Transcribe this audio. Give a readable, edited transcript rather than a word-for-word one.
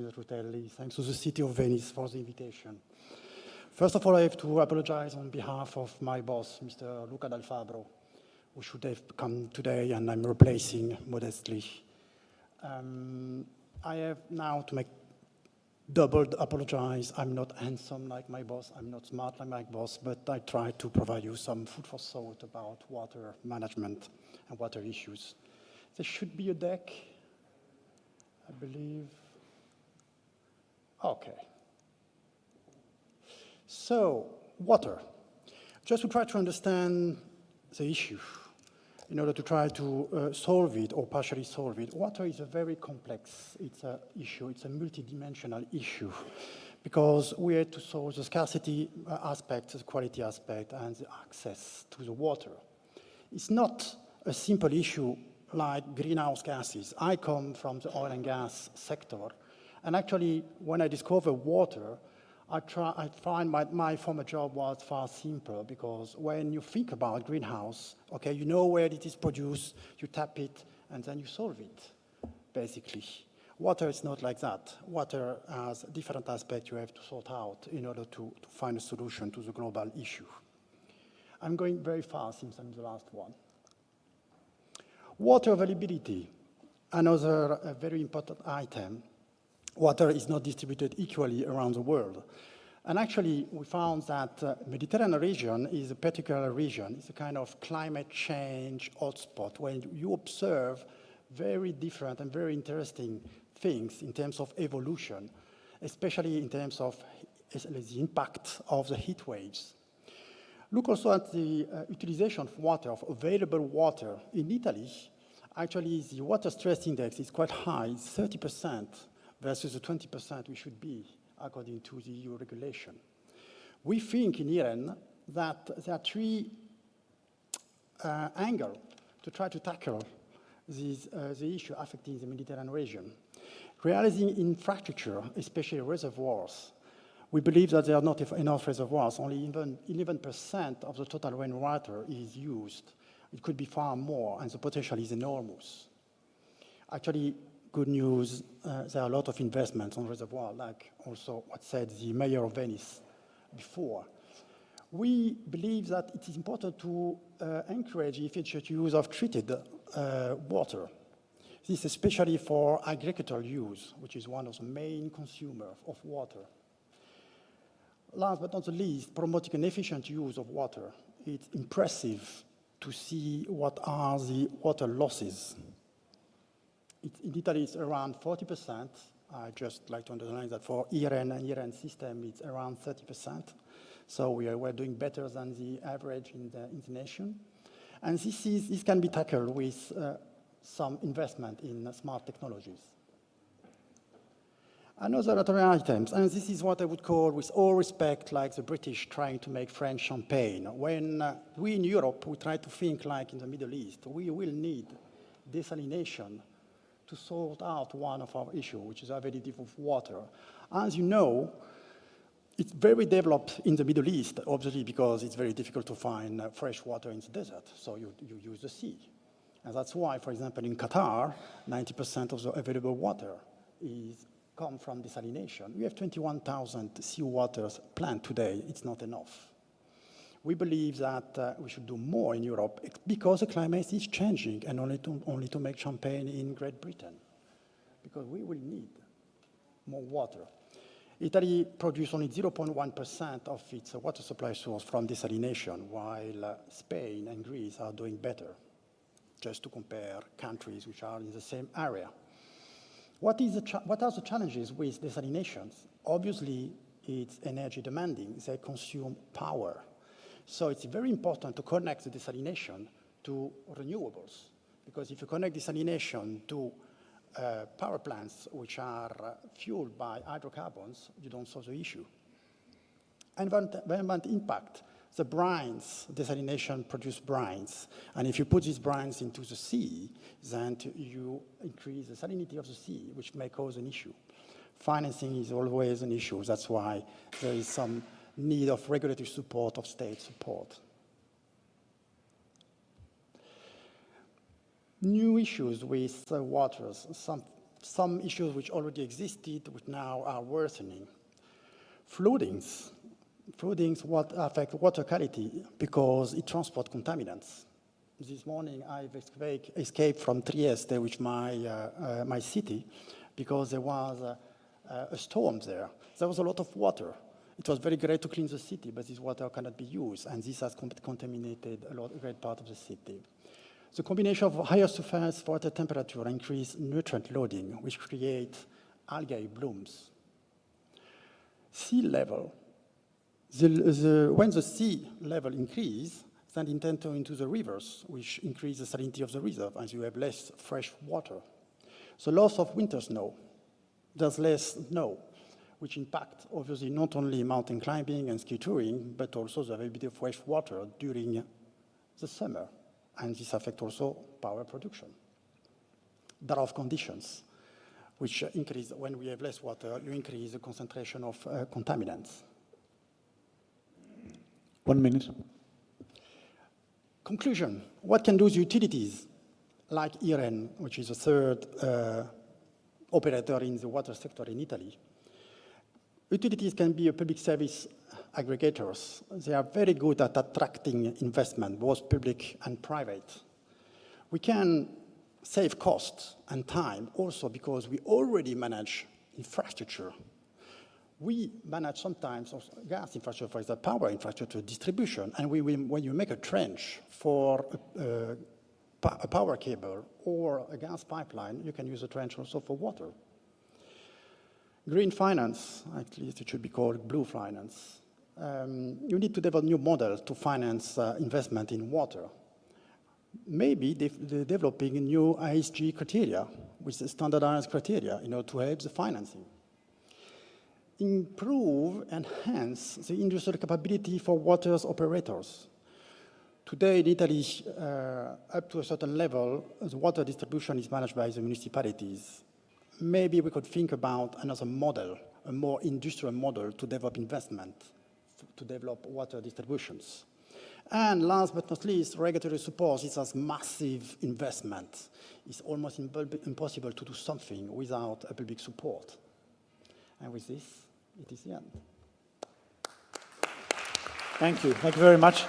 Mr. Rutelli. Thanks to the City of Venice for the invitation. First of all, I have to apologize on behalf of my boss, Mr. Luca Dal Fabbro, who should have come today, and I'm replacing modestly. I have now to make double apologize. I'm not handsome like my boss, I'm not smart like my boss, but I try to provide you some food for thought about water management and water issues. There should be a deck, I believe. Okay. So, water. Just to try to understand the issue, in order to try to solve it or partially solve it, water is a very complex issue. It's a multidimensional issue because we have to solve the scarcity aspect, the quality aspect, and the access to the water. It's not a simple issue like greenhouse gases. I come from the oil and gas sector, and actually, when I discover water, I find my former job was far simpler because when you think about greenhouse, okay, you know where it is produced, you tap it, and then you solve it, basically. Water is not like that. Water has different aspects you have to sort out in order to find a solution to the global issue. I'm going very fast since I'm the last one. Water availability, another very important item. Water is not distributed equally around the world. And actually, we found that Mediterranean region is a particular region. It's a kind of climate change hotspot where you observe very different and very interesting things in terms of evolution, especially in terms of the impact of the heat waves. Look also at the utilization of water, of available water. In Italy, actually, the water stress index is quite high, 30%. Versus the 20% we should be, according to the EU regulation. We think in Iren that there are three angles to try to tackle the issue affecting the Mediterranean region. Realizing infrastructure, especially reservoirs, we believe that there are not enough reservoirs. Only even 11% of the total rainwater is used. It could be far more, and the potential is enormous. Actually, good news, there are a lot of investments on reservoir, like also what said the mayor of Venice before. We believe that it is important to encourage efficient use of treated water. This especially for agricultural use, which is one of the main consumers of water. Last but not the least, promoting an efficient use of water. It's impressive to see what are the water losses. In Italy, it's around 40%. I just like to underline that for Iren and Iren system, it's around 30%. So we're doing better than the average in the Internation. And this can be tackled with some investment in smart technologies. Another other items, and this is what I would call, with all respect, like the British trying to make French champagne. When we in Europe, we try to think like in the Middle East, we will need desalination to sort out one of our issues, which is availability of water. As you know, it's very developed in the Middle East, obviously, because it's very difficult to find fresh water in the desert, so you use the sea. And that's why, for example, in Qatar, 90% of the available water comes from desalination. We have 21,000 seawater plants today. It's not enough. We believe that we should do more in Europe because the climate is changing, and only to make champagne in Great Britain, because we will need more water. Italy produces only 0.1% of its water supply source from desalination, while Spain and Greece are doing better, just to compare countries which are in the same area. What are the challenges with desalinations? Obviously, it's energy demanding. They consume power. So it's very important to connect the desalination to renewables, because if you connect desalination to power plants which are fueled by hydrocarbons, you don't solve the issue. Environment impact. The brines, desalination produce brines. And if you put these brines into the sea, then you increase the salinity of the sea, which may cause an issue. Financing is always an issue. That's why there is some need of regulatory support, of state support. New issues with waters. some issues which already existed, which now are worsening. Floodings. Floodings affect water quality because it transports contaminants. This morning I've escaped from Trieste, which is my city, because there was a storm there. There was a lot of water. It was very great to clean the city, but this water cannot be used, and this has contaminated a great part of the city. The combination of higher surface water temperature and increased nutrient loading, which create algae blooms. Sea level. When the sea level increases, then it enter into the rivers, which increase the salinity of the reserve, and you have less fresh water. The loss of winter snow. There's less snow, which impact, obviously, not only mountain climbing and ski touring, but also the availability of fresh water during the summer. And this affects also power production. Drought conditions, which increase, when we have less water, you increase the concentration of contaminants. 1 minute. Conclusion, what can do the utilities, like Iren, which is the third operator in the water sector in Italy? Utilities can be a public service aggregators. They are very good at attracting investment, both public and private. We can save costs and time also because we already manage infrastructure. We manage sometimes gas infrastructure, for example, power infrastructure distribution, and when you make a trench for a power cable or a gas pipeline, you can use a trench also for water. Green finance, at least it should be called blue finance. You need to develop new models to finance investment in water. Maybe developing new ESG criteria, with standardized criteria, to help the financing. Improve, enhance the industrial capability for water operators. Today in Italy, up to a certain level, the water distribution is managed by the municipalities. Maybe we could think about another model, a more industrial model to develop investment, to develop water distributions. And last but not least, regulatory support is a massive investment. It's almost impossible to do something without a public support. And with this, it is the end. Thank you very much.